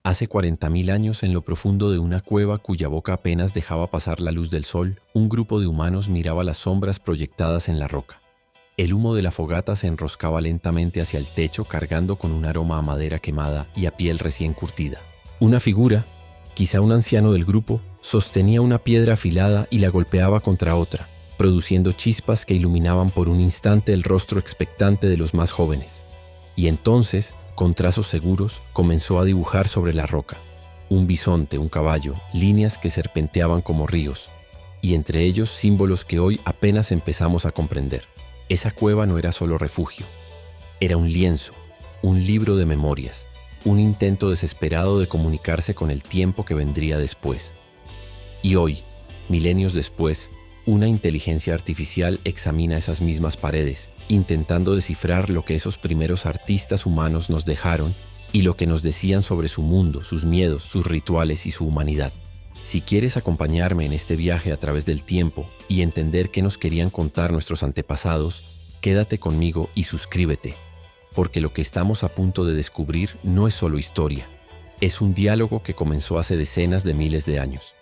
Hace 40.000 años, en lo profundo de una cueva cuya boca apenas dejaba pasar la luz del sol, un grupo de humanos miraba las sombras proyectadas en la roca. El humo de la fogata se enroscaba lentamente hacia el techo, cargando con un aroma a madera quemada y a piel recién curtida. Una figura, quizá un anciano del grupo, sostenía una piedra afilada y la golpeaba contra otra, produciendo chispas que iluminaban por un instante el rostro expectante de los más jóvenes. Y entonces, con trazos seguros, comenzó a dibujar sobre la roca. Un bisonte, un caballo, líneas que serpenteaban como ríos, y entre ellos símbolos que hoy apenas empezamos a comprender. Esa cueva no era solo refugio, era un lienzo, un libro de memorias, un intento desesperado de comunicarse con el tiempo que vendría después. Y hoy, milenios después, una inteligencia artificial examina esas mismas paredes, intentando descifrar lo que esos primeros artistas humanos nos dejaron y lo que nos decían sobre su mundo, sus miedos, sus rituales y su humanidad. Si quieres acompañarme en este viaje a través del tiempo y entender qué nos querían contar nuestros antepasados, quédate conmigo y suscríbete, porque lo que estamos a punto de descubrir no es solo historia, es un diálogo que comenzó hace decenas de miles de años.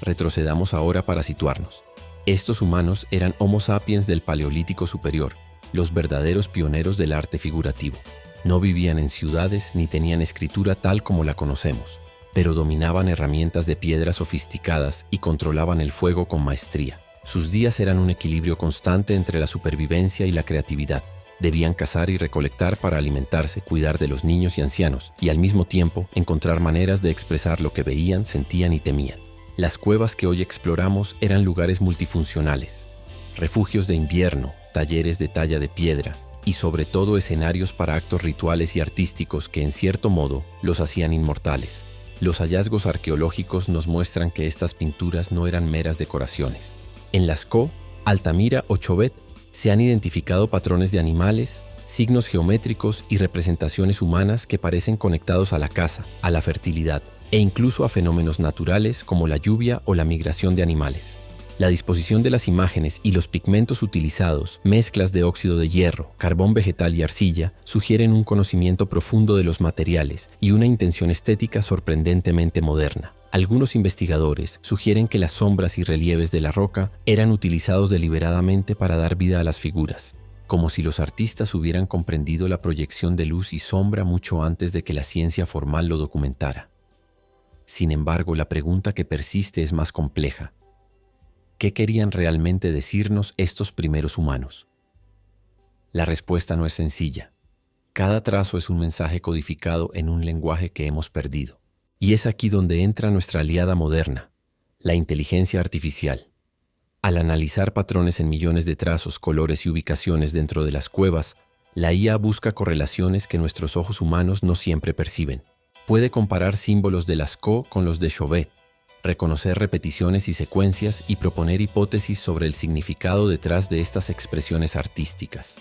Retrocedamos ahora para situarnos. Estos humanos eran Homo sapiens del Paleolítico Superior, los verdaderos pioneros del arte figurativo. No vivían en ciudades ni tenían escritura tal como la conocemos, pero dominaban herramientas de piedra sofisticadas y controlaban el fuego con maestría. Sus días eran un equilibrio constante entre la supervivencia y la creatividad. Debían cazar y recolectar para alimentarse, cuidar de los niños y ancianos, y al mismo tiempo encontrar maneras de expresar lo que veían, sentían y temían. Las cuevas que hoy exploramos eran lugares multifuncionales, refugios de invierno, talleres de talla de piedra y sobre todo escenarios para actos rituales y artísticos que en cierto modo los hacían inmortales. Los hallazgos arqueológicos nos muestran que estas pinturas no eran meras decoraciones. En Lascaux, Altamira o Chauvet se han identificado patrones de animales, signos geométricos y representaciones humanas que parecen conectados a la caza, a la fertilidad e incluso a fenómenos naturales como la lluvia o la migración de animales. La disposición de las imágenes y los pigmentos utilizados, mezclas de óxido de hierro, carbón vegetal y arcilla, sugieren un conocimiento profundo de los materiales y una intención estética sorprendentemente moderna. Algunos investigadores sugieren que las sombras y relieves de la roca eran utilizados deliberadamente para dar vida a las figuras, como si los artistas hubieran comprendido la proyección de luz y sombra mucho antes de que la ciencia formal lo documentara. Sin embargo, la pregunta que persiste es más compleja. ¿Qué querían realmente decirnos estos primeros humanos? La respuesta no es sencilla. Cada trazo es un mensaje codificado en un lenguaje que hemos perdido. Y es aquí donde entra nuestra aliada moderna, la inteligencia artificial. Al analizar patrones en millones de trazos, colores y ubicaciones dentro de las cuevas, la IA busca correlaciones que nuestros ojos humanos no siempre perciben. Puede comparar símbolos de Lascaux con los de Chauvet, reconocer repeticiones y secuencias y proponer hipótesis sobre el significado detrás de estas expresiones artísticas.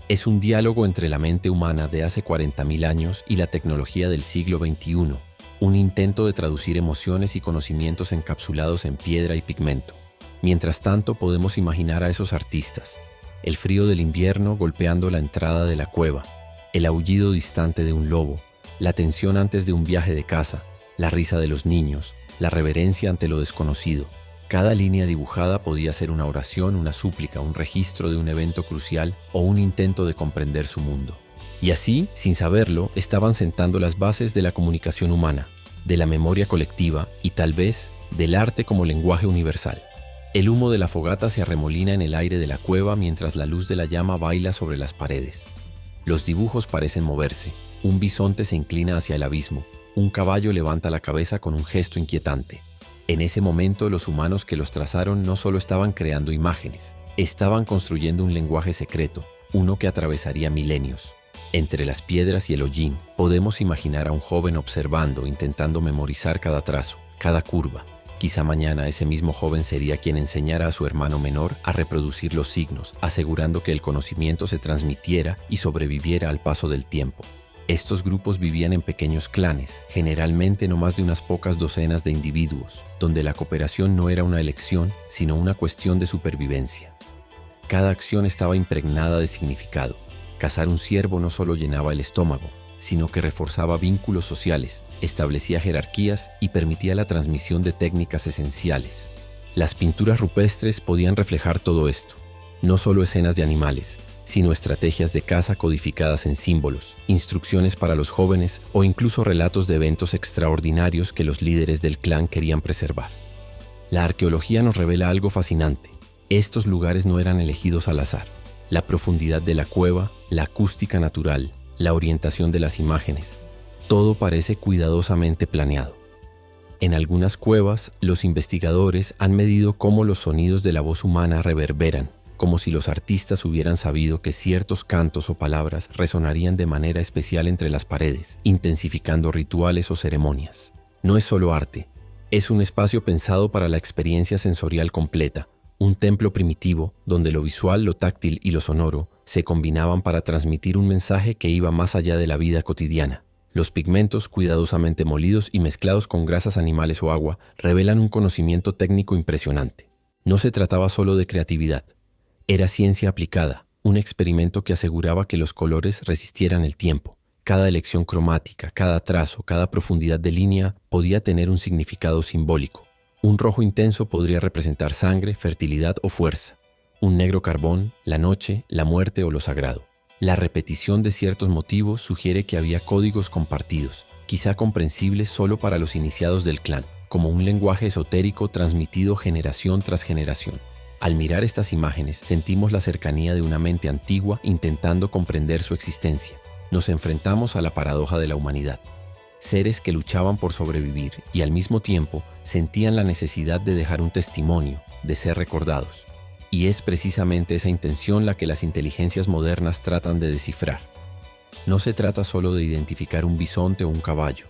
Es un diálogo entre la mente humana de hace 40.000 años y la tecnología del siglo XXI, un intento de traducir emociones y conocimientos encapsulados en piedra y pigmento. Mientras tanto, podemos imaginar a esos artistas, el frío del invierno golpeando la entrada de la cueva, el aullido distante de un lobo, la tensión antes de un viaje de caza, la risa de los niños, la reverencia ante lo desconocido. Cada línea dibujada podía ser una oración, una súplica, un registro de un evento crucial o un intento de comprender su mundo. Y así, sin saberlo, estaban sentando las bases de la comunicación humana, de la memoria colectiva y tal vez del arte como lenguaje universal. El humo de la fogata se arremolina en el aire de la cueva mientras la luz de la llama baila sobre las paredes. Los dibujos parecen moverse. Un bisonte se inclina hacia el abismo. Un caballo levanta la cabeza con un gesto inquietante. En ese momento, los humanos que los trazaron no solo estaban creando imágenes, estaban construyendo un lenguaje secreto, uno que atravesaría milenios. Entre las piedras y el hollín, podemos imaginar a un joven observando, intentando memorizar cada trazo, cada curva. Quizá mañana ese mismo joven sería quien enseñara a su hermano menor a reproducir los signos, asegurando que el conocimiento se transmitiera y sobreviviera al paso del tiempo. Estos grupos vivían en pequeños clanes, generalmente no más de unas pocas docenas de individuos, donde la cooperación no era una elección, sino una cuestión de supervivencia. Cada acción estaba impregnada de significado. Cazar un ciervo no solo llenaba el estómago, sino que reforzaba vínculos sociales, establecía jerarquías y permitía la transmisión de técnicas esenciales. Las pinturas rupestres podían reflejar todo esto, no solo escenas de animales, sino estrategias de caza codificadas en símbolos, instrucciones para los jóvenes o incluso relatos de eventos extraordinarios que los líderes del clan querían preservar. La arqueología nos revela algo fascinante. Estos lugares no eran elegidos al azar. La profundidad de la cueva, la acústica natural, la orientación de las imágenes, todo parece cuidadosamente planeado. En algunas cuevas, los investigadores han medido cómo los sonidos de la voz humana reverberan, como si los artistas hubieran sabido que ciertos cantos o palabras resonarían de manera especial entre las paredes, intensificando rituales o ceremonias. No es solo arte, es un espacio pensado para la experiencia sensorial completa, un templo primitivo donde lo visual, lo táctil y lo sonoro se combinaban para transmitir un mensaje que iba más allá de la vida cotidiana. Los pigmentos, cuidadosamente molidos y mezclados con grasas animales o agua, revelan un conocimiento técnico impresionante. No se trataba solo de creatividad. Era ciencia aplicada, un experimento que aseguraba que los colores resistieran el tiempo. Cada elección cromática, cada trazo, cada profundidad de línea podía tener un significado simbólico. Un rojo intenso podría representar sangre, fertilidad o fuerza. Un negro carbón, la noche, la muerte o lo sagrado. La repetición de ciertos motivos sugiere que había códigos compartidos, quizá comprensibles solo para los iniciados del clan, como un lenguaje esotérico transmitido generación tras generación. Al mirar estas imágenes, sentimos la cercanía de una mente antigua intentando comprender su existencia. Nos enfrentamos a la paradoja de la humanidad. Seres que luchaban por sobrevivir y al mismo tiempo sentían la necesidad de dejar un testimonio, de ser recordados. Y es precisamente esa intención la que las inteligencias modernas tratan de descifrar. No se trata solo de identificar un bisonte o un caballo.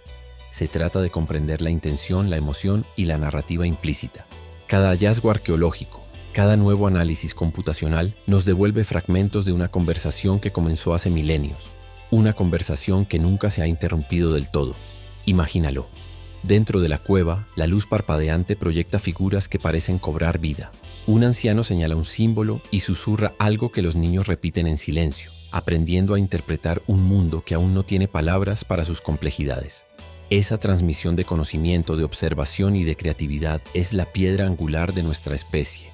Se trata de comprender la intención, la emoción y la narrativa implícita. Cada hallazgo arqueológico, cada nuevo análisis computacional nos devuelve fragmentos de una conversación que comenzó hace milenios. Una conversación que nunca se ha interrumpido del todo. Imagínalo. Dentro de la cueva, la luz parpadeante proyecta figuras que parecen cobrar vida. Un anciano señala un símbolo y susurra algo que los niños repiten en silencio, aprendiendo a interpretar un mundo que aún no tiene palabras para sus complejidades. Esa transmisión de conocimiento, de observación y de creatividad es la piedra angular de nuestra especie.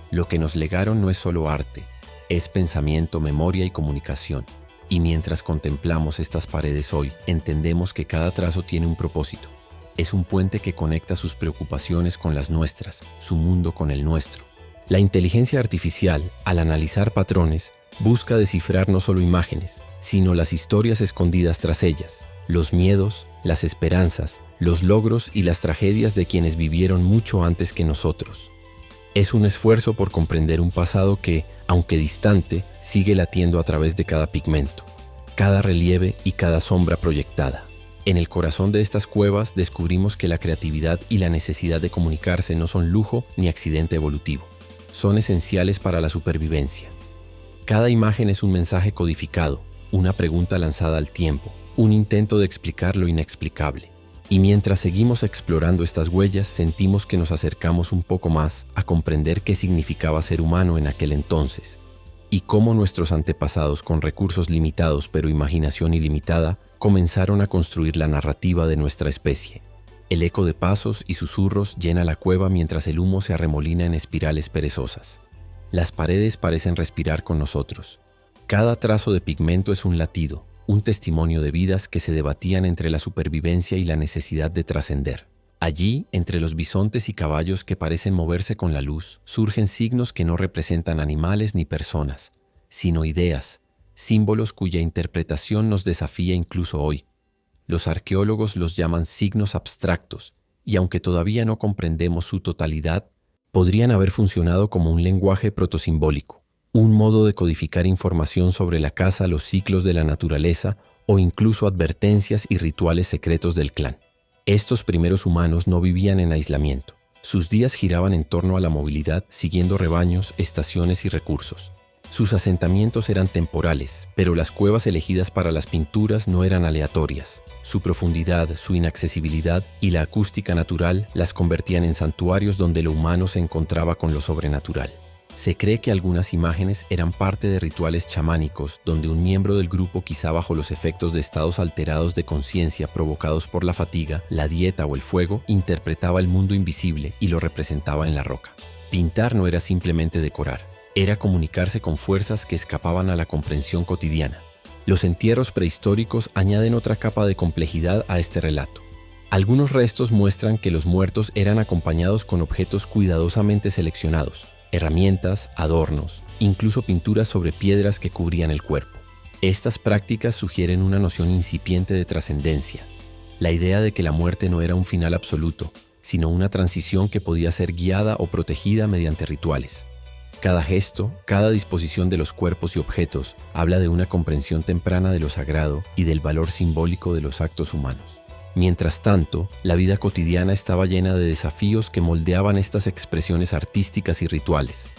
Lo que nos legaron no es solo arte, es pensamiento, memoria y comunicación. Y mientras contemplamos estas paredes hoy, entendemos que cada trazo tiene un propósito. Es un puente que conecta sus preocupaciones con las nuestras, su mundo con el nuestro. La inteligencia artificial, al analizar patrones, busca descifrar no solo imágenes, sino las historias escondidas tras ellas, los miedos, las esperanzas, los logros y las tragedias de quienes vivieron mucho antes que nosotros. Es un esfuerzo por comprender un pasado que, aunque distante, sigue latiendo a través de cada pigmento, cada relieve y cada sombra proyectada. En el corazón de estas cuevas descubrimos que la creatividad y la necesidad de comunicarse no son lujo ni accidente evolutivo. Son esenciales para la supervivencia. Cada imagen es un mensaje codificado, una pregunta lanzada al tiempo, un intento de explicar lo inexplicable. Y mientras seguimos explorando estas huellas, sentimos que nos acercamos un poco más a comprender qué significaba ser humano en aquel entonces, y cómo nuestros antepasados, con recursos limitados pero imaginación ilimitada, comenzaron a construir la narrativa de nuestra especie. El eco de pasos y susurros llena la cueva mientras el humo se arremolina en espirales perezosas. Las paredes parecen respirar con nosotros. Cada trazo de pigmento es un latido, un testimonio de vidas que se debatían entre la supervivencia y la necesidad de trascender. Allí, entre los bisontes y caballos que parecen moverse con la luz, surgen signos que no representan animales ni personas, sino ideas, símbolos cuya interpretación nos desafía incluso hoy. Los arqueólogos los llaman signos abstractos, y aunque todavía no comprendemos su totalidad, podrían haber funcionado como un lenguaje protosimbólico, un modo de codificar información sobre la caza, los ciclos de la naturaleza o incluso advertencias y rituales secretos del clan. Estos primeros humanos no vivían en aislamiento. Sus días giraban en torno a la movilidad, siguiendo rebaños, estaciones y recursos. Sus asentamientos eran temporales, pero las cuevas elegidas para las pinturas no eran aleatorias. Su profundidad, su inaccesibilidad y la acústica natural las convertían en santuarios donde lo humano se encontraba con lo sobrenatural. Se cree que algunas imágenes eran parte de rituales chamánicos donde un miembro del grupo, quizá bajo los efectos de estados alterados de conciencia provocados por la fatiga, la dieta o el fuego, interpretaba el mundo invisible y lo representaba en la roca. Pintar no era simplemente decorar, era comunicarse con fuerzas que escapaban a la comprensión cotidiana. Los entierros prehistóricos añaden otra capa de complejidad a este relato. Algunos restos muestran que los muertos eran acompañados con objetos cuidadosamente seleccionados, herramientas, adornos, incluso pinturas sobre piedras que cubrían el cuerpo. Estas prácticas sugieren una noción incipiente de trascendencia, la idea de que la muerte no era un final absoluto, sino una transición que podía ser guiada o protegida mediante rituales. Cada gesto, cada disposición de los cuerpos y objetos habla de una comprensión temprana de lo sagrado y del valor simbólico de los actos humanos. Mientras tanto, la vida cotidiana estaba llena de desafíos que moldeaban estas expresiones artísticas y rituales.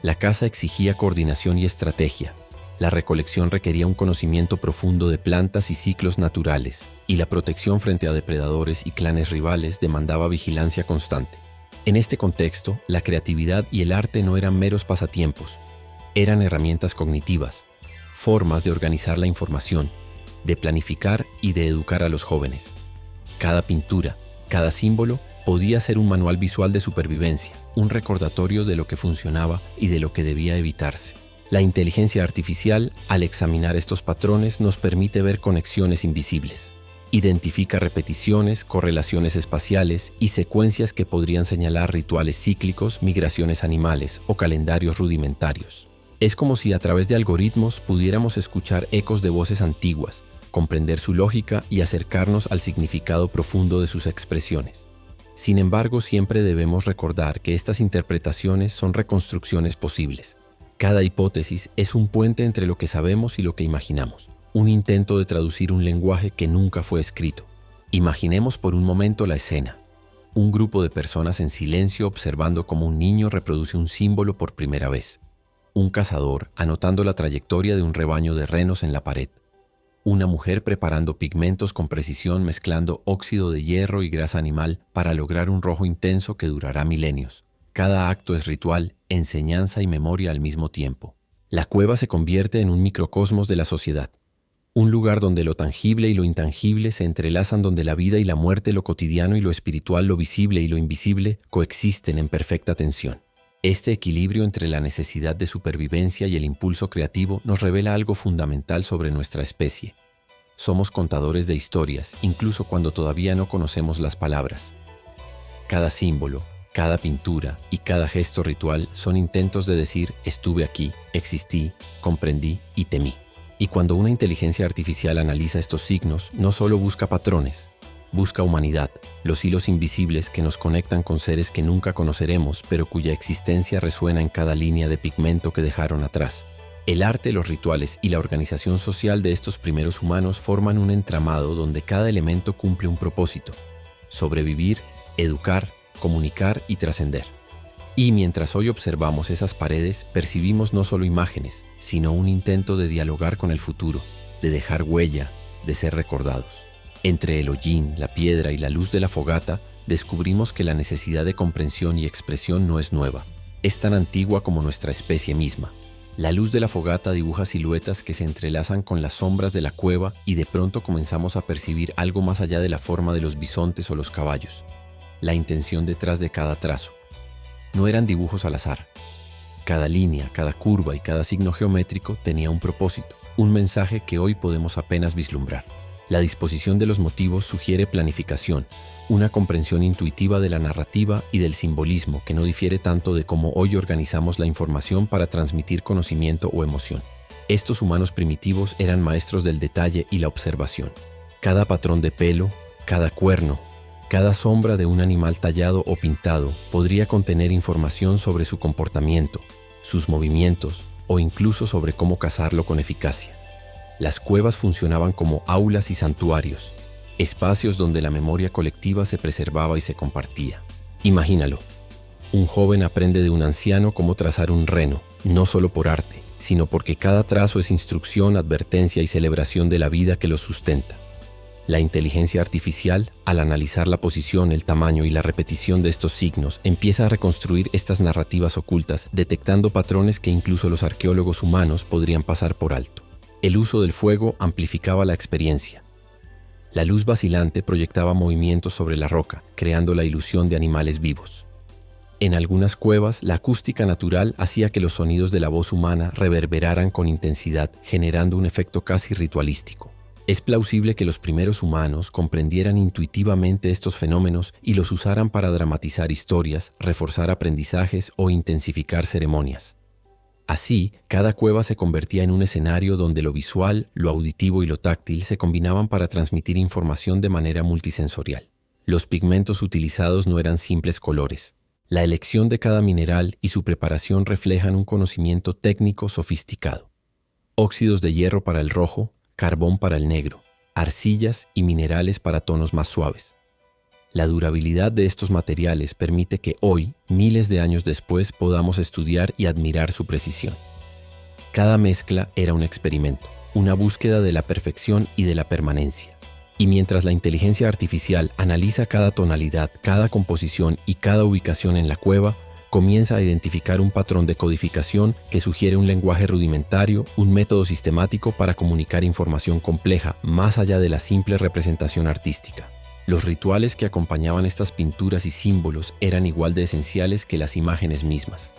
La caza exigía coordinación y estrategia. La recolección requería un conocimiento profundo de plantas y ciclos naturales, y la protección frente a depredadores y clanes rivales demandaba vigilancia constante. En este contexto, la creatividad y el arte no eran meros pasatiempos, eran herramientas cognitivas, formas de organizar la información, de planificar y de educar a los jóvenes. Cada pintura, cada símbolo podía ser un manual visual de supervivencia, un recordatorio de lo que funcionaba y de lo que debía evitarse. La inteligencia artificial, al examinar estos patrones, nos permite ver conexiones invisibles. Identifica repeticiones, correlaciones espaciales y secuencias que podrían señalar rituales cíclicos, migraciones animales o calendarios rudimentarios. Es como si a través de algoritmos pudiéramos escuchar ecos de voces antiguas, comprender su lógica y acercarnos al significado profundo de sus expresiones. Sin embargo, siempre debemos recordar que estas interpretaciones son reconstrucciones posibles. Cada hipótesis es un puente entre lo que sabemos y lo que imaginamos, un intento de traducir un lenguaje que nunca fue escrito. Imaginemos por un momento la escena. Un grupo de personas en silencio observando cómo un niño reproduce un símbolo por primera vez. Un cazador anotando la trayectoria de un rebaño de renos en la pared. Una mujer preparando pigmentos con precisión mezclando óxido de hierro y grasa animal para lograr un rojo intenso que durará milenios. Cada acto es ritual, enseñanza y memoria al mismo tiempo. La cueva se convierte en un microcosmos de la sociedad. Un lugar donde lo tangible y lo intangible se entrelazan, donde la vida y la muerte, lo cotidiano y lo espiritual, lo visible y lo invisible, coexisten en perfecta tensión. Este equilibrio entre la necesidad de supervivencia y el impulso creativo nos revela algo fundamental sobre nuestra especie. Somos contadores de historias, incluso cuando todavía no conocemos las palabras. Cada símbolo, cada pintura y cada gesto ritual son intentos de decir estuve aquí, existí, comprendí y temí. Y cuando una inteligencia artificial analiza estos signos, no solo busca patrones, busca humanidad, los hilos invisibles que nos conectan con seres que nunca conoceremos, pero cuya existencia resuena en cada línea de pigmento que dejaron atrás. El arte, los rituales y la organización social de estos primeros humanos forman un entramado donde cada elemento cumple un propósito: sobrevivir, educar, comunicar y trascender. Y mientras hoy observamos esas paredes, percibimos no solo imágenes, sino un intento de dialogar con el futuro, de dejar huella, de ser recordados. Entre el hollín, la piedra y la luz de la fogata, descubrimos que la necesidad de comprensión y expresión no es nueva. Es tan antigua como nuestra especie misma. La luz de la fogata dibuja siluetas que se entrelazan con las sombras de la cueva y de pronto comenzamos a percibir algo más allá de la forma de los bisontes o los caballos. La intención detrás de cada trazo. No eran dibujos al azar. Cada línea, cada curva y cada signo geométrico tenía un propósito, un mensaje que hoy podemos apenas vislumbrar. La disposición de los motivos sugiere planificación, una comprensión intuitiva de la narrativa y del simbolismo que no difiere tanto de cómo hoy organizamos la información para transmitir conocimiento o emoción. Estos humanos primitivos eran maestros del detalle y la observación. Cada patrón de pelo, cada cuerno, cada sombra de un animal tallado o pintado podría contener información sobre su comportamiento, sus movimientos o incluso sobre cómo cazarlo con eficacia. Las cuevas funcionaban como aulas y santuarios, espacios donde la memoria colectiva se preservaba y se compartía. Imagínalo, un joven aprende de un anciano cómo trazar un reno, no solo por arte, sino porque cada trazo es instrucción, advertencia y celebración de la vida que los sustenta. La inteligencia artificial, al analizar la posición, el tamaño y la repetición de estos signos, empieza a reconstruir estas narrativas ocultas, detectando patrones que incluso los arqueólogos humanos podrían pasar por alto. El uso del fuego amplificaba la experiencia. La luz vacilante proyectaba movimientos sobre la roca, creando la ilusión de animales vivos. En algunas cuevas, la acústica natural hacía que los sonidos de la voz humana reverberaran con intensidad, generando un efecto casi ritualístico. Es plausible que los primeros humanos comprendieran intuitivamente estos fenómenos y los usaran para dramatizar historias, reforzar aprendizajes o intensificar ceremonias. Así, cada cueva se convertía en un escenario donde lo visual, lo auditivo y lo táctil se combinaban para transmitir información de manera multisensorial. Los pigmentos utilizados no eran simples colores. La elección de cada mineral y su preparación reflejan un conocimiento técnico sofisticado. Óxidos de hierro para el rojo, carbón para el negro, arcillas y minerales para tonos más suaves. La durabilidad de estos materiales permite que hoy, miles de años después, podamos estudiar y admirar su precisión. Cada mezcla era un experimento, una búsqueda de la perfección y de la permanencia. Y mientras la inteligencia artificial analiza cada tonalidad, cada composición y cada ubicación en la cueva, comienza a identificar un patrón de codificación que sugiere un lenguaje rudimentario, un método sistemático para comunicar información compleja más allá de la simple representación artística. Los rituales que acompañaban estas pinturas y símbolos eran igual de esenciales que las imágenes mismas.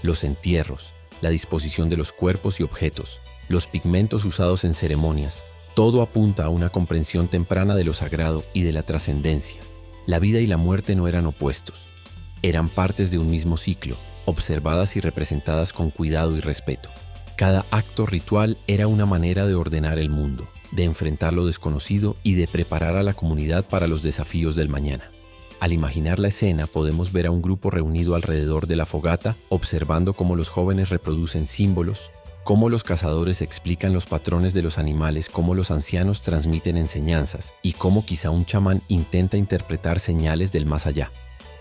Los entierros, la disposición de los cuerpos y objetos, los pigmentos usados en ceremonias, todo apunta a una comprensión temprana de lo sagrado y de la trascendencia. La vida y la muerte no eran opuestos. Eran partes de un mismo ciclo, observadas y representadas con cuidado y respeto. Cada acto ritual era una manera de ordenar el mundo, de enfrentar lo desconocido y de preparar a la comunidad para los desafíos del mañana. Al imaginar la escena, podemos ver a un grupo reunido alrededor de la fogata, observando cómo los jóvenes reproducen símbolos, cómo los cazadores explican los patrones de los animales, cómo los ancianos transmiten enseñanzas y cómo quizá un chamán intenta interpretar señales del más allá.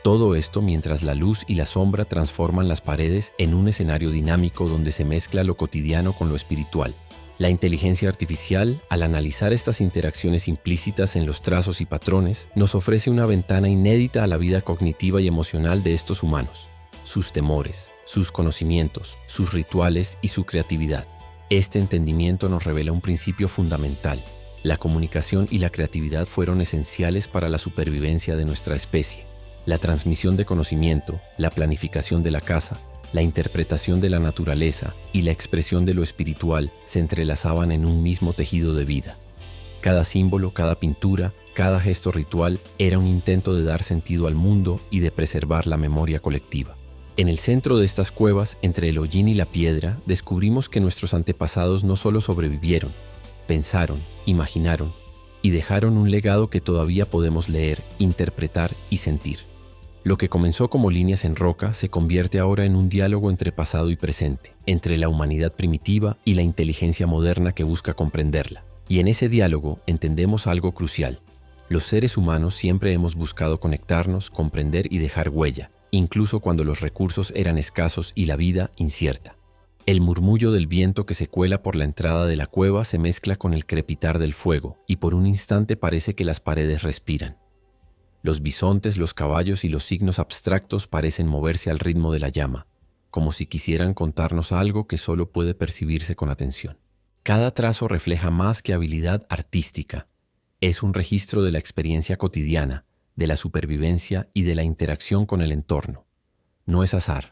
Todo esto mientras la luz y la sombra transforman las paredes en un escenario dinámico donde se mezcla lo cotidiano con lo espiritual. La inteligencia artificial, al analizar estas interacciones implícitas en los trazos y patrones, nos ofrece una ventana inédita a la vida cognitiva y emocional de estos humanos, sus temores, sus conocimientos, sus rituales y su creatividad. Este entendimiento nos revela un principio fundamental. La comunicación y la creatividad fueron esenciales para la supervivencia de nuestra especie. La transmisión de conocimiento, la planificación de la caza, la interpretación de la naturaleza y la expresión de lo espiritual se entrelazaban en un mismo tejido de vida. Cada símbolo, cada pintura, cada gesto ritual era un intento de dar sentido al mundo y de preservar la memoria colectiva. En el centro de estas cuevas, entre el hollín y la piedra, descubrimos que nuestros antepasados no solo sobrevivieron, pensaron, imaginaron y dejaron un legado que todavía podemos leer, interpretar y sentir. Lo que comenzó como líneas en roca se convierte ahora en un diálogo entre pasado y presente, entre la humanidad primitiva y la inteligencia moderna que busca comprenderla. Y en ese diálogo entendemos algo crucial. Los seres humanos siempre hemos buscado conectarnos, comprender y dejar huella, incluso cuando los recursos eran escasos y la vida incierta. El murmullo del viento que se cuela por la entrada de la cueva se mezcla con el crepitar del fuego, y por un instante parece que las paredes respiran. Los bisontes, los caballos y los signos abstractos parecen moverse al ritmo de la llama, como si quisieran contarnos algo que solo puede percibirse con atención. Cada trazo refleja más que habilidad artística. Es un registro de la experiencia cotidiana, de la supervivencia y de la interacción con el entorno. No es azar.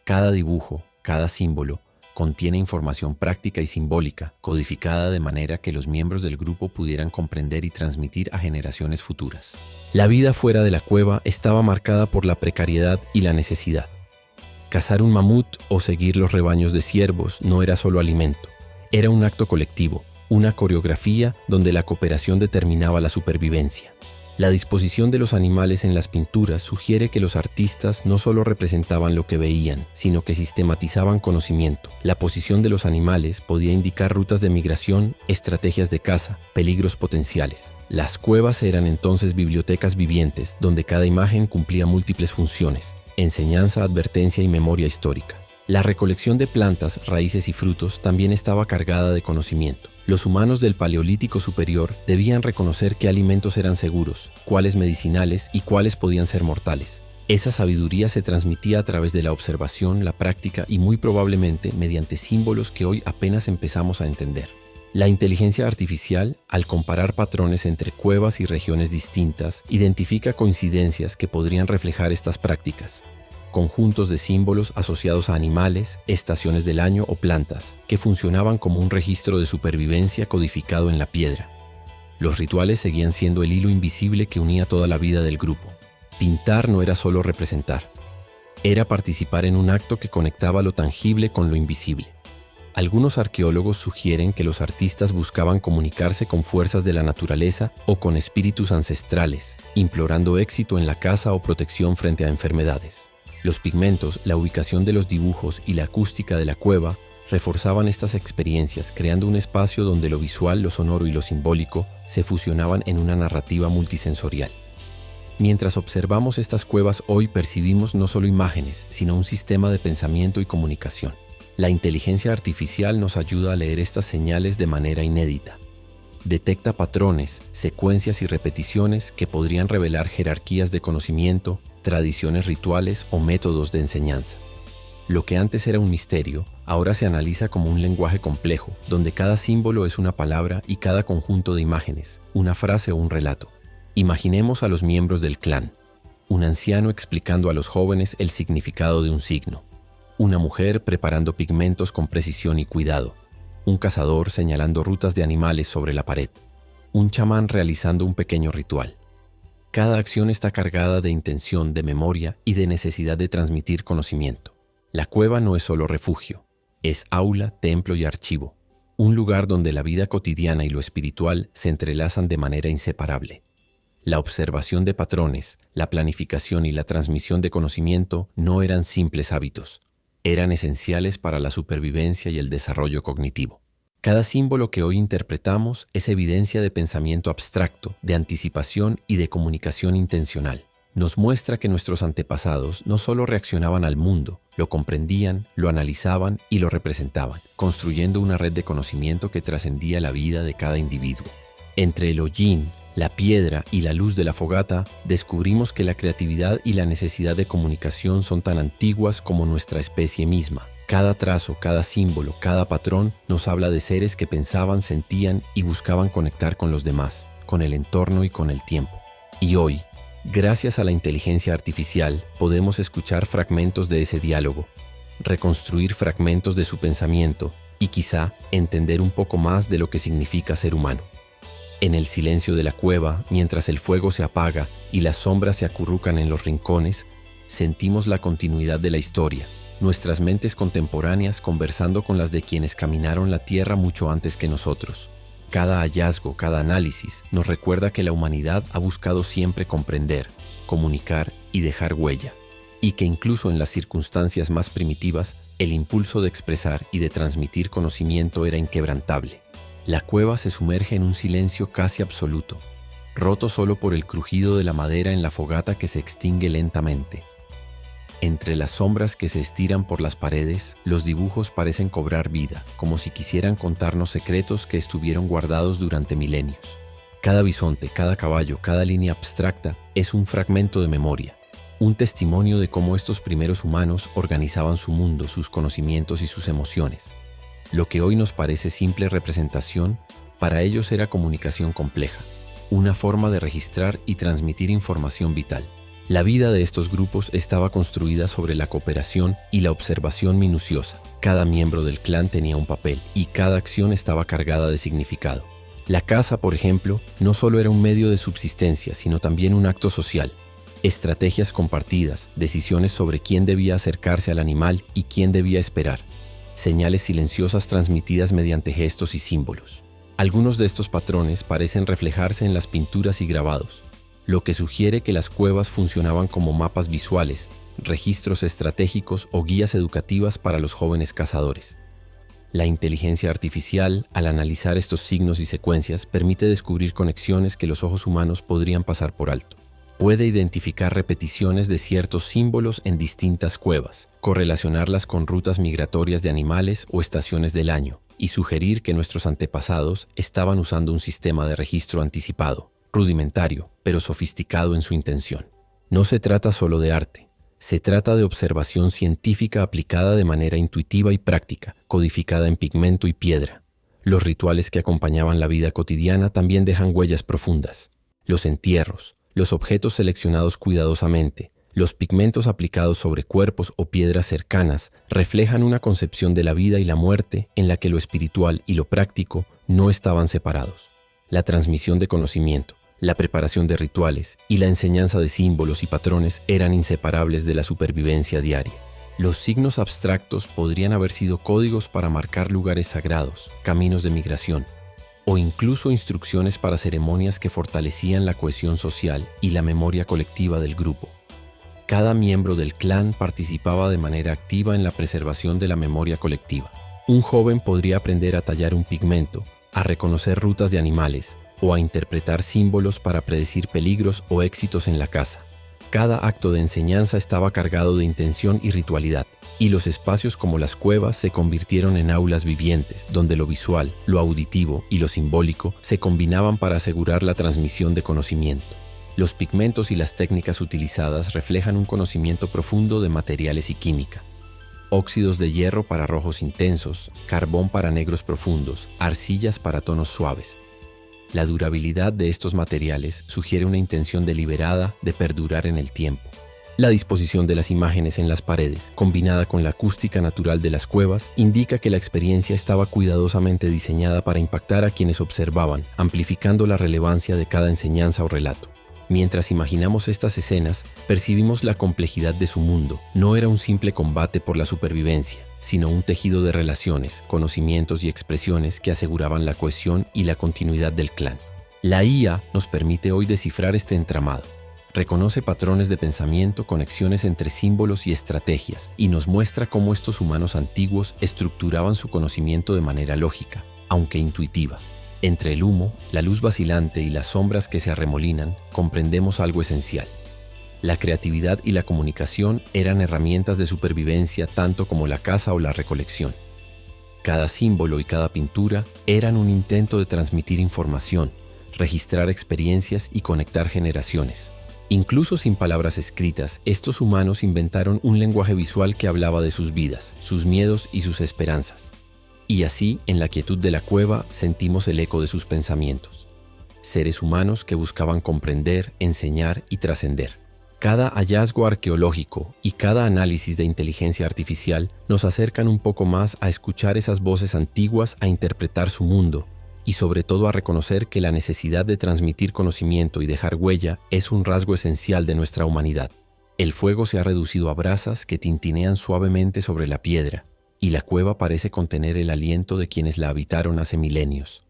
Cada dibujo, cada símbolo, contiene información práctica y simbólica, codificada de manera que los miembros del grupo pudieran comprender y transmitir a generaciones futuras. La vida fuera de la cueva estaba marcada por la precariedad y la necesidad. Cazar un mamut o seguir los rebaños de ciervos no era solo alimento, era un acto colectivo, una coreografía donde la cooperación determinaba la supervivencia. La disposición de los animales en las pinturas sugiere que los artistas no solo representaban lo que veían, sino que sistematizaban conocimiento. La posición de los animales podía indicar rutas de migración, estrategias de caza, peligros potenciales. Las cuevas eran entonces bibliotecas vivientes, donde cada imagen cumplía múltiples funciones: enseñanza, advertencia y memoria histórica. La recolección de plantas, raíces y frutos también estaba cargada de conocimiento. Los humanos del Paleolítico Superior debían reconocer qué alimentos eran seguros, cuáles medicinales y cuáles podían ser mortales. Esa sabiduría se transmitía a través de la observación, la práctica y muy probablemente mediante símbolos que hoy apenas empezamos a entender. La inteligencia artificial, al comparar patrones entre cuevas y regiones distintas, identifica coincidencias que podrían reflejar estas prácticas. Conjuntos de símbolos asociados a animales, estaciones del año o plantas, que funcionaban como un registro de supervivencia codificado en la piedra. Los rituales seguían siendo el hilo invisible que unía toda la vida del grupo. Pintar no era solo representar, era participar en un acto que conectaba lo tangible con lo invisible. Algunos arqueólogos sugieren que los artistas buscaban comunicarse con fuerzas de la naturaleza o con espíritus ancestrales, implorando éxito en la caza o protección frente a enfermedades. Los pigmentos, la ubicación de los dibujos y la acústica de la cueva reforzaban estas experiencias, creando un espacio donde lo visual, lo sonoro y lo simbólico se fusionaban en una narrativa multisensorial. Mientras observamos estas cuevas hoy percibimos no solo imágenes, sino un sistema de pensamiento y comunicación. La inteligencia artificial nos ayuda a leer estas señales de manera inédita. Detecta patrones, secuencias y repeticiones que podrían revelar jerarquías de conocimiento, tradiciones rituales o métodos de enseñanza. Lo que antes era un misterio, ahora se analiza como un lenguaje complejo, donde cada símbolo es una palabra y cada conjunto de imágenes, una frase o un relato. Imaginemos a los miembros del clan, un anciano explicando a los jóvenes el significado de un signo, una mujer preparando pigmentos con precisión y cuidado, un cazador señalando rutas de animales sobre la pared, un chamán realizando un pequeño ritual. Cada acción está cargada de intención, de memoria y de necesidad de transmitir conocimiento. La cueva no es solo refugio, es aula, templo y archivo, un lugar donde la vida cotidiana y lo espiritual se entrelazan de manera inseparable. La observación de patrones, la planificación y la transmisión de conocimiento no eran simples hábitos, eran esenciales para la supervivencia y el desarrollo cognitivo. Cada símbolo que hoy interpretamos es evidencia de pensamiento abstracto, de anticipación y de comunicación intencional. Nos muestra que nuestros antepasados no solo reaccionaban al mundo, lo comprendían, lo analizaban y lo representaban, construyendo una red de conocimiento que trascendía la vida de cada individuo. Entre el hollín, la piedra y la luz de la fogata, descubrimos que la creatividad y la necesidad de comunicación son tan antiguas como nuestra especie misma. Cada trazo, cada símbolo, cada patrón nos habla de seres que pensaban, sentían y buscaban conectar con los demás, con el entorno y con el tiempo. Y hoy, gracias a la inteligencia artificial, podemos escuchar fragmentos de ese diálogo, reconstruir fragmentos de su pensamiento y quizá entender un poco más de lo que significa ser humano. En el silencio de la cueva, mientras el fuego se apaga y las sombras se acurrucan en los rincones, sentimos la continuidad de la historia, nuestras mentes contemporáneas conversando con las de quienes caminaron la tierra mucho antes que nosotros. Cada hallazgo, cada análisis nos recuerda que la humanidad ha buscado siempre comprender, comunicar y dejar huella, y que incluso en las circunstancias más primitivas, el impulso de expresar y de transmitir conocimiento era inquebrantable. La cueva se sumerge en un silencio casi absoluto, roto solo por el crujido de la madera en la fogata que se extingue lentamente. Entre las sombras que se estiran por las paredes, los dibujos parecen cobrar vida, como si quisieran contarnos secretos que estuvieron guardados durante milenios. Cada bisonte, cada caballo, cada línea abstracta es un fragmento de memoria, un testimonio de cómo estos primeros humanos organizaban su mundo, sus conocimientos y sus emociones. Lo que hoy nos parece simple representación, para ellos era comunicación compleja, una forma de registrar y transmitir información vital. La vida de estos grupos estaba construida sobre la cooperación y la observación minuciosa. Cada miembro del clan tenía un papel y cada acción estaba cargada de significado. La caza, por ejemplo, no solo era un medio de subsistencia, sino también un acto social. Estrategias compartidas, decisiones sobre quién debía acercarse al animal y quién debía esperar. Señales silenciosas transmitidas mediante gestos y símbolos. Algunos de estos patrones parecen reflejarse en las pinturas y grabados, lo que sugiere que las cuevas funcionaban como mapas visuales, registros estratégicos o guías educativas para los jóvenes cazadores. La inteligencia artificial, al analizar estos signos y secuencias, permite descubrir conexiones que los ojos humanos podrían pasar por alto. Puede identificar repeticiones de ciertos símbolos en distintas cuevas, correlacionarlas con rutas migratorias de animales o estaciones del año, y sugerir que nuestros antepasados estaban usando un sistema de registro anticipado, rudimentario, pero sofisticado en su intención. No se trata solo de arte, se trata de observación científica aplicada de manera intuitiva y práctica, codificada en pigmento y piedra. Los rituales que acompañaban la vida cotidiana también dejan huellas profundas. Los entierros, los objetos seleccionados cuidadosamente, los pigmentos aplicados sobre cuerpos o piedras cercanas reflejan una concepción de la vida y la muerte en la que lo espiritual y lo práctico no estaban separados. La transmisión de conocimiento, la preparación de rituales y la enseñanza de símbolos y patrones eran inseparables de la supervivencia diaria. Los signos abstractos podrían haber sido códigos para marcar lugares sagrados, caminos de migración, o incluso instrucciones para ceremonias que fortalecían la cohesión social y la memoria colectiva del grupo. Cada miembro del clan participaba de manera activa en la preservación de la memoria colectiva. Un joven podría aprender a tallar un pigmento, a reconocer rutas de animales o a interpretar símbolos para predecir peligros o éxitos en la caza. Cada acto de enseñanza estaba cargado de intención y ritualidad, y los espacios como las cuevas se convirtieron en aulas vivientes, donde lo visual, lo auditivo y lo simbólico se combinaban para asegurar la transmisión de conocimiento. Los pigmentos y las técnicas utilizadas reflejan un conocimiento profundo de materiales y química. Óxidos de hierro para rojos intensos, carbón para negros profundos, arcillas para tonos suaves. La durabilidad de estos materiales sugiere una intención deliberada de perdurar en el tiempo. La disposición de las imágenes en las paredes, combinada con la acústica natural de las cuevas, indica que la experiencia estaba cuidadosamente diseñada para impactar a quienes observaban, amplificando la relevancia de cada enseñanza o relato. Mientras imaginamos estas escenas, percibimos la complejidad de su mundo. No era un simple combate por la supervivencia, sino un tejido de relaciones, conocimientos y expresiones que aseguraban la cohesión y la continuidad del clan. La IA nos permite hoy descifrar este entramado. Reconoce patrones de pensamiento, conexiones entre símbolos y estrategias, y nos muestra cómo estos humanos antiguos estructuraban su conocimiento de manera lógica, aunque intuitiva. Entre el humo, la luz vacilante y las sombras que se arremolinan, comprendemos algo esencial. La creatividad y la comunicación eran herramientas de supervivencia tanto como la caza o la recolección. Cada símbolo y cada pintura eran un intento de transmitir información, registrar experiencias y conectar generaciones. Incluso sin palabras escritas, estos humanos inventaron un lenguaje visual que hablaba de sus vidas, sus miedos y sus esperanzas. Y así, en la quietud de la cueva, sentimos el eco de sus pensamientos. Seres humanos que buscaban comprender, enseñar y trascender. Cada hallazgo arqueológico y cada análisis de inteligencia artificial nos acercan un poco más a escuchar esas voces antiguas, a interpretar su mundo y sobre todo a reconocer que la necesidad de transmitir conocimiento y dejar huella es un rasgo esencial de nuestra humanidad. El fuego se ha reducido a brasas que tintinean suavemente sobre la piedra, y la cueva parece contener el aliento de quienes la habitaron hace milenios.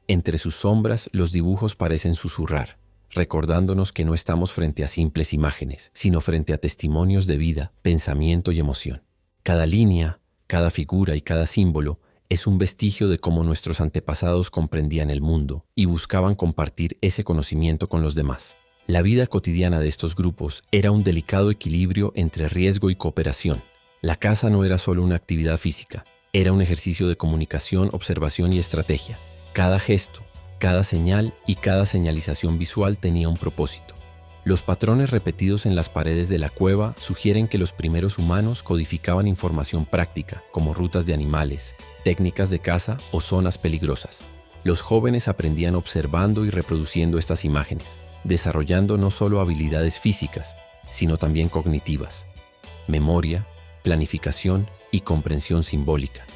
Entre sus sombras, los dibujos parecen susurrar, recordándonos que no estamos frente a simples imágenes, sino frente a testimonios de vida, pensamiento y emoción. Cada línea, cada figura y cada símbolo es un vestigio de cómo nuestros antepasados comprendían el mundo y buscaban compartir ese conocimiento con los demás. La vida cotidiana de estos grupos era un delicado equilibrio entre riesgo y cooperación. La caza no era solo una actividad física, era un ejercicio de comunicación, observación y estrategia. Cada gesto, cada señal y cada señalización visual tenía un propósito. Los patrones repetidos en las paredes de la cueva sugieren que los primeros humanos codificaban información práctica, como rutas de animales, técnicas de caza o zonas peligrosas. Los jóvenes aprendían observando y reproduciendo estas imágenes, desarrollando no solo habilidades físicas, sino también cognitivas, memoria, planificación y comprensión simbólica.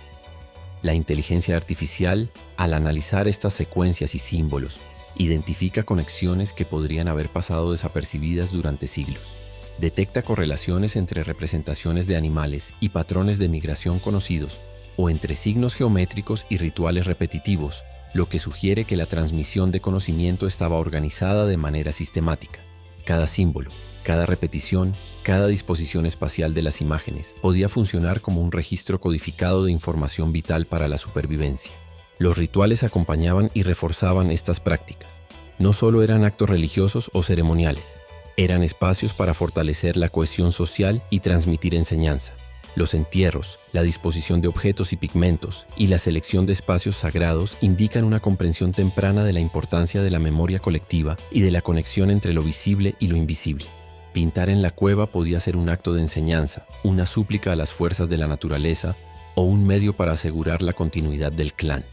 La inteligencia artificial, al analizar estas secuencias y símbolos, identifica conexiones que podrían haber pasado desapercibidas durante siglos. Detecta correlaciones entre representaciones de animales y patrones de migración conocidos, o entre signos geométricos y rituales repetitivos, lo que sugiere que la transmisión de conocimiento estaba organizada de manera sistemática. Cada símbolo, cada repetición, cada disposición espacial de las imágenes podía funcionar como un registro codificado de información vital para la supervivencia. Los rituales acompañaban y reforzaban estas prácticas. No solo eran actos religiosos o ceremoniales, Eran espacios para fortalecer la cohesión social y transmitir enseñanza. Los entierros, la disposición de objetos y pigmentos y la selección de espacios sagrados indican una comprensión temprana de la importancia de la memoria colectiva y de la conexión entre lo visible y lo invisible. Pintar en la cueva podía ser un acto de enseñanza, una súplica a las fuerzas de la naturaleza o un medio para asegurar la continuidad del clan.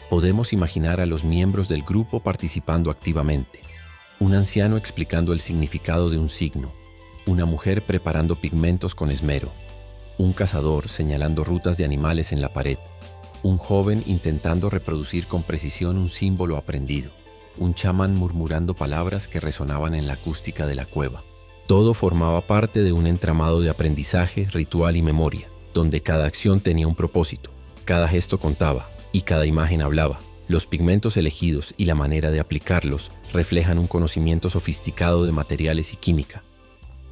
Podemos imaginar a los miembros del grupo participando activamente. Un anciano explicando el significado de un signo, una mujer preparando pigmentos con esmero, un cazador señalando rutas de animales en la pared, un joven intentando reproducir con precisión un símbolo aprendido, un chamán murmurando palabras que resonaban en la acústica de la cueva. Todo formaba parte de un entramado de aprendizaje, ritual y memoria, donde cada acción tenía un propósito, cada gesto contaba y cada imagen hablaba. Los pigmentos elegidos y la manera de aplicarlos reflejan un conocimiento sofisticado de materiales y química.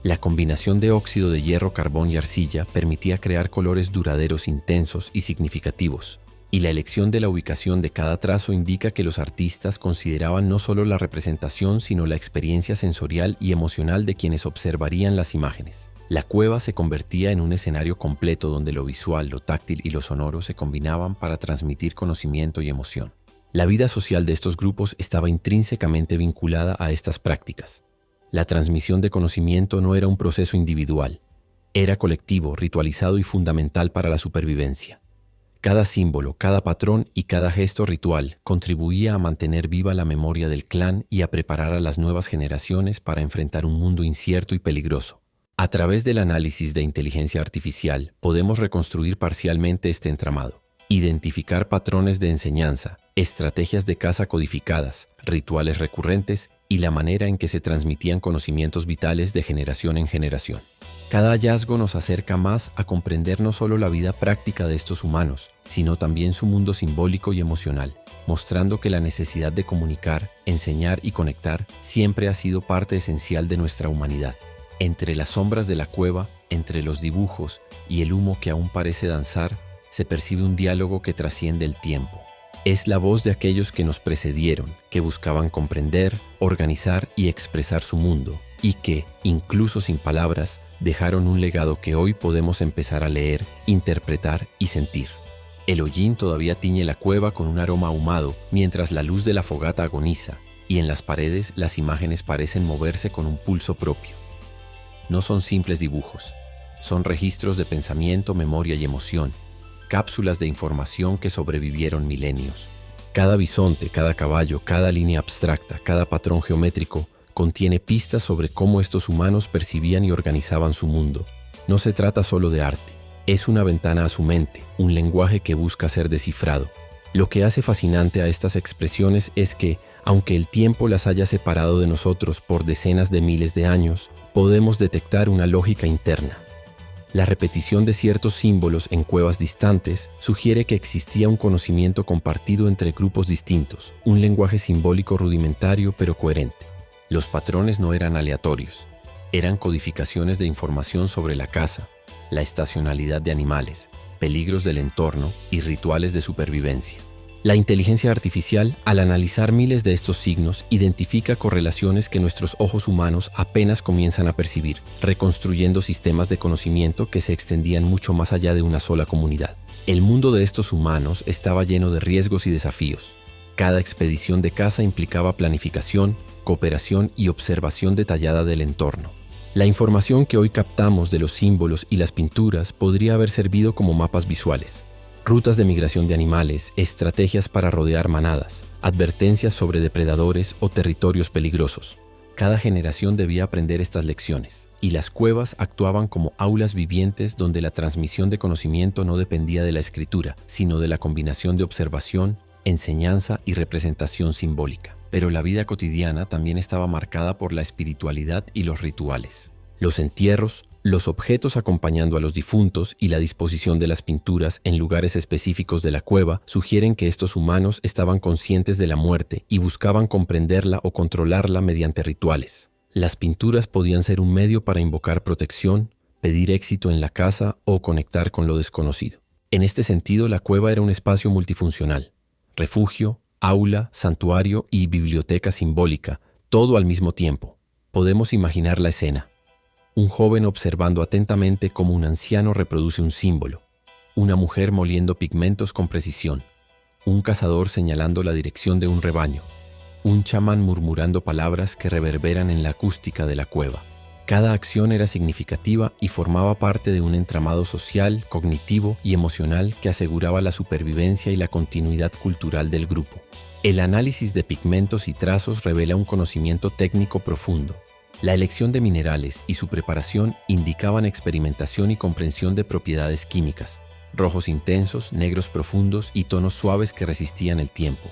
La combinación de óxido de hierro, carbón y arcilla permitía crear colores duraderos, intensos y significativos, y la elección de la ubicación de cada trazo indica que los artistas consideraban no solo la representación, sino la experiencia sensorial y emocional de quienes observarían las imágenes. La cueva se convertía en un escenario completo donde lo visual, lo táctil y lo sonoro se combinaban para transmitir conocimiento y emoción. La vida social de estos grupos estaba intrínsecamente vinculada a estas prácticas. La transmisión de conocimiento no era un proceso individual, era colectivo, ritualizado y fundamental para la supervivencia. Cada símbolo, cada patrón y cada gesto ritual contribuía a mantener viva la memoria del clan y a preparar a las nuevas generaciones para enfrentar un mundo incierto y peligroso. A través del análisis de inteligencia artificial podemos reconstruir parcialmente este entramado, identificar patrones de enseñanza, estrategias de caza codificadas, rituales recurrentes y la manera en que se transmitían conocimientos vitales de generación en generación. Cada hallazgo nos acerca más a comprender no solo la vida práctica de estos humanos, sino también su mundo simbólico y emocional, mostrando que la necesidad de comunicar, enseñar y conectar siempre ha sido parte esencial de nuestra humanidad. Entre las sombras de la cueva, entre los dibujos y el humo que aún parece danzar, se percibe un diálogo que trasciende el tiempo. Es la voz de aquellos que nos precedieron, que buscaban comprender, organizar y expresar su mundo, y que, incluso sin palabras, dejaron un legado que hoy podemos empezar a leer, interpretar y sentir. El hollín todavía tiñe la cueva con un aroma ahumado, mientras la luz de la fogata agoniza, y en las paredes las imágenes parecen moverse con un pulso propio. No son simples dibujos, son registros de pensamiento, memoria y emoción, cápsulas de información que sobrevivieron milenios. Cada bisonte, cada caballo, cada línea abstracta, cada patrón geométrico contiene pistas sobre cómo estos humanos percibían y organizaban su mundo. No se trata solo de arte, es una ventana a su mente, un lenguaje que busca ser descifrado. Lo que hace fascinante a estas expresiones es que, aunque el tiempo las haya separado de nosotros por decenas de miles de años, podemos detectar una lógica interna. La repetición de ciertos símbolos en cuevas distantes sugiere que existía un conocimiento compartido entre grupos distintos, un lenguaje simbólico rudimentario pero coherente. Los patrones no eran aleatorios, eran codificaciones de información sobre la caza, la estacionalidad de animales, peligros del entorno y rituales de supervivencia. La inteligencia artificial, al analizar miles de estos signos, identifica correlaciones que nuestros ojos humanos apenas comienzan a percibir, reconstruyendo sistemas de conocimiento que se extendían mucho más allá de una sola comunidad. El mundo de estos humanos estaba lleno de riesgos y desafíos. Cada expedición de caza implicaba planificación, cooperación y observación detallada del entorno. La información que hoy captamos de los símbolos y las pinturas podría haber servido como mapas visuales. Rutas de migración de animales, estrategias para rodear manadas, advertencias sobre depredadores o territorios peligrosos. Cada generación debía aprender estas lecciones, y las cuevas actuaban como aulas vivientes donde la transmisión de conocimiento no dependía de la escritura, sino de la combinación de observación, enseñanza y representación simbólica. Pero la vida cotidiana también estaba marcada por la espiritualidad y los rituales. Los entierros, los objetos acompañando a los difuntos y la disposición de las pinturas en lugares específicos de la cueva sugieren que estos humanos estaban conscientes de la muerte y buscaban comprenderla o controlarla mediante rituales. Las pinturas podían ser un medio para invocar protección, pedir éxito en la caza o conectar con lo desconocido. En este sentido, la cueva era un espacio multifuncional: refugio, aula, santuario y biblioteca simbólica, todo al mismo tiempo. Podemos imaginar la escena. Un joven observando atentamente cómo un anciano reproduce un símbolo. Una mujer moliendo pigmentos con precisión. Un cazador señalando la dirección de un rebaño. Un chamán murmurando palabras que reverberan en la acústica de la cueva. Cada acción era significativa y formaba parte de un entramado social, cognitivo y emocional que aseguraba la supervivencia y la continuidad cultural del grupo. El análisis de pigmentos y trazos revela un conocimiento técnico profundo. La elección de minerales y su preparación indicaban experimentación y comprensión de propiedades químicas, rojos intensos, negros profundos y tonos suaves que resistían el tiempo.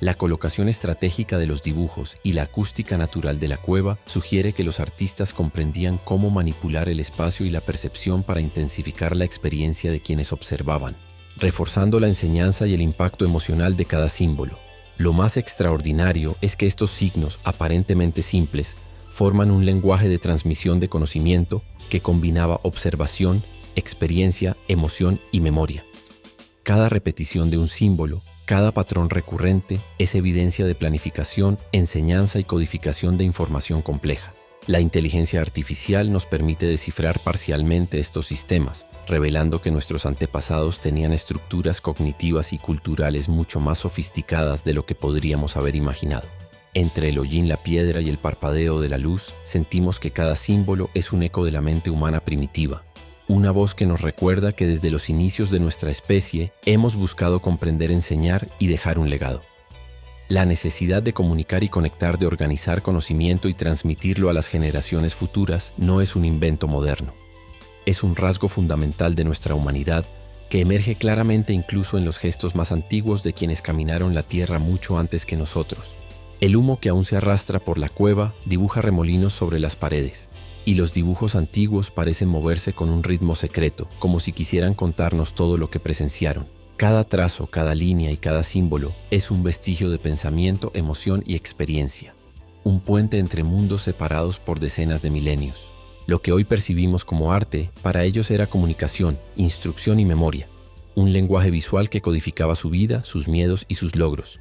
La colocación estratégica de los dibujos y la acústica natural de la cueva sugiere que los artistas comprendían cómo manipular el espacio y la percepción para intensificar la experiencia de quienes observaban, reforzando la enseñanza y el impacto emocional de cada símbolo. Lo más extraordinario es que estos signos, aparentemente simples, forman un lenguaje de transmisión de conocimiento que combinaba observación, experiencia, emoción y memoria. Cada repetición de un símbolo, cada patrón recurrente es evidencia de planificación, enseñanza y codificación de información compleja. La inteligencia artificial nos permite descifrar parcialmente estos sistemas, revelando que nuestros antepasados tenían estructuras cognitivas y culturales mucho más sofisticadas de lo que podríamos haber imaginado. Entre el hollín, la piedra y el parpadeo de la luz, sentimos que cada símbolo es un eco de la mente humana primitiva. Una voz que nos recuerda que desde los inicios de nuestra especie hemos buscado comprender, enseñar y dejar un legado. La necesidad de comunicar y conectar, de organizar conocimiento y transmitirlo a las generaciones futuras no es un invento moderno. Es un rasgo fundamental de nuestra humanidad que emerge claramente incluso en los gestos más antiguos de quienes caminaron la tierra mucho antes que nosotros. El humo que aún se arrastra por la cueva dibuja remolinos sobre las paredes. Y los dibujos antiguos parecen moverse con un ritmo secreto, como si quisieran contarnos todo lo que presenciaron. Cada trazo, cada línea y cada símbolo es un vestigio de pensamiento, emoción y experiencia. Un puente entre mundos separados por decenas de milenios. Lo que hoy percibimos como arte, para ellos era comunicación, instrucción y memoria. Un lenguaje visual que codificaba su vida, sus miedos y sus logros.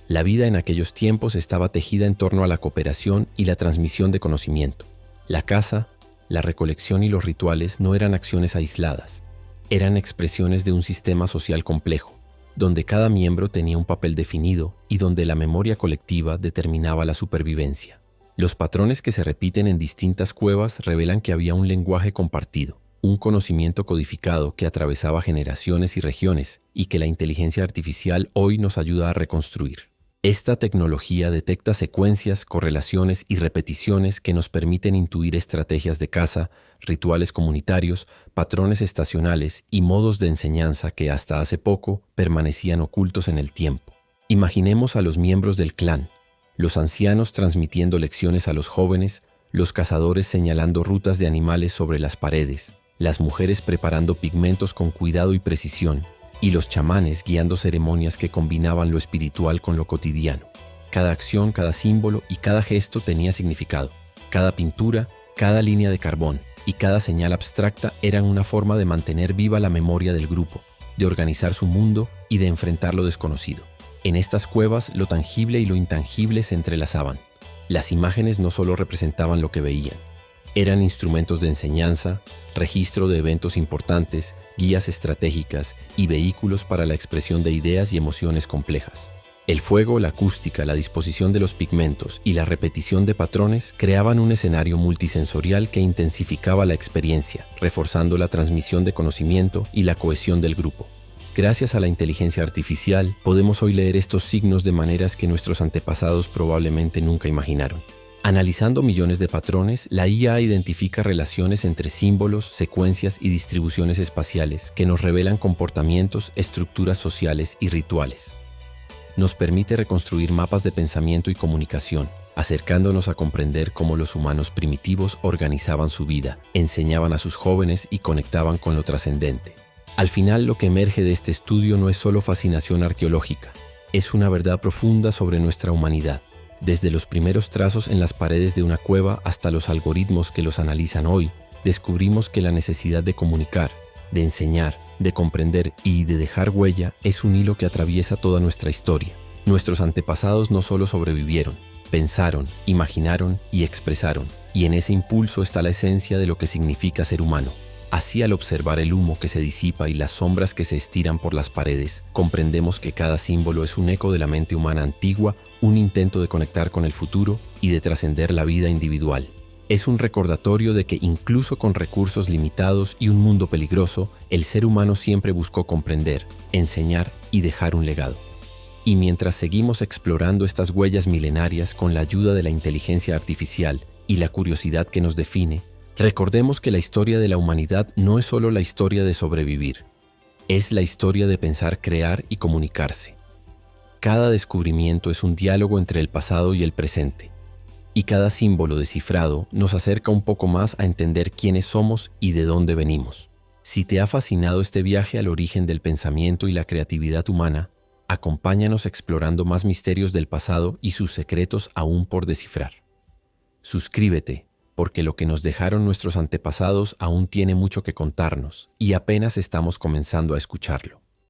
La vida en aquellos tiempos estaba tejida en torno a la cooperación y la transmisión de conocimiento. La caza, la recolección y los rituales no eran acciones aisladas, eran expresiones de un sistema social complejo, donde cada miembro tenía un papel definido y donde la memoria colectiva determinaba la supervivencia. Los patrones que se repiten en distintas cuevas revelan que había un lenguaje compartido, un conocimiento codificado que atravesaba generaciones y regiones y que la inteligencia artificial hoy nos ayuda a reconstruir. Esta tecnología detecta secuencias, correlaciones y repeticiones que nos permiten intuir estrategias de caza, rituales comunitarios, patrones estacionales y modos de enseñanza que hasta hace poco permanecían ocultos en el tiempo. Imaginemos a los miembros del clan, los ancianos transmitiendo lecciones a los jóvenes, los cazadores señalando rutas de animales sobre las paredes, las mujeres preparando pigmentos con cuidado y precisión, y los chamanes guiando ceremonias que combinaban lo espiritual con lo cotidiano. Cada acción, cada símbolo y cada gesto tenía significado. Cada pintura, cada línea de carbón y cada señal abstracta eran una forma de mantener viva la memoria del grupo, de organizar su mundo y de enfrentar lo desconocido. En estas cuevas, lo tangible y lo intangible se entrelazaban. Las imágenes no solo representaban lo que veían, eran instrumentos de enseñanza, registro de eventos importantes, guías estratégicas y vehículos para la expresión de ideas y emociones complejas. El fuego, la acústica, la disposición de los pigmentos y la repetición de patrones creaban un escenario multisensorial que intensificaba la experiencia, reforzando la transmisión de conocimiento y la cohesión del grupo. Gracias a la inteligencia artificial, podemos hoy leer estos signos de maneras que nuestros antepasados probablemente nunca imaginaron. Analizando millones de patrones, la IA identifica relaciones entre símbolos, secuencias y distribuciones espaciales que nos revelan comportamientos, estructuras sociales y rituales. Nos permite reconstruir mapas de pensamiento y comunicación, acercándonos a comprender cómo los humanos primitivos organizaban su vida, enseñaban a sus jóvenes y conectaban con lo trascendente. Al final, lo que emerge de este estudio no es solo fascinación arqueológica, es una verdad profunda sobre nuestra humanidad. Desde los primeros trazos en las paredes de una cueva hasta los algoritmos que los analizan hoy, descubrimos que la necesidad de comunicar, de enseñar, de comprender y de dejar huella es un hilo que atraviesa toda nuestra historia. Nuestros antepasados no solo sobrevivieron, Pensaron, imaginaron y expresaron, y en ese impulso está la esencia de lo que significa ser humano. Así, al observar el humo que se disipa y las sombras que se estiran por las paredes, comprendemos que cada símbolo es un eco de la mente humana antigua, un intento de conectar con el futuro y de trascender la vida individual. Es un recordatorio de que incluso con recursos limitados y un mundo peligroso, el ser humano siempre buscó comprender, enseñar y dejar un legado. Y mientras seguimos explorando estas huellas milenarias con la ayuda de la inteligencia artificial y la curiosidad que nos define, recordemos que la historia de la humanidad no es solo la historia de sobrevivir, es la historia de pensar, crear y comunicarse. Cada descubrimiento es un diálogo entre el pasado y el presente, y cada símbolo descifrado nos acerca un poco más a entender quiénes somos y de dónde venimos. Si te ha fascinado este viaje al origen del pensamiento y la creatividad humana, acompáñanos explorando más misterios del pasado y sus secretos aún por descifrar. Suscríbete, porque lo que nos dejaron nuestros antepasados aún tiene mucho que contarnos y apenas estamos comenzando a escucharlo.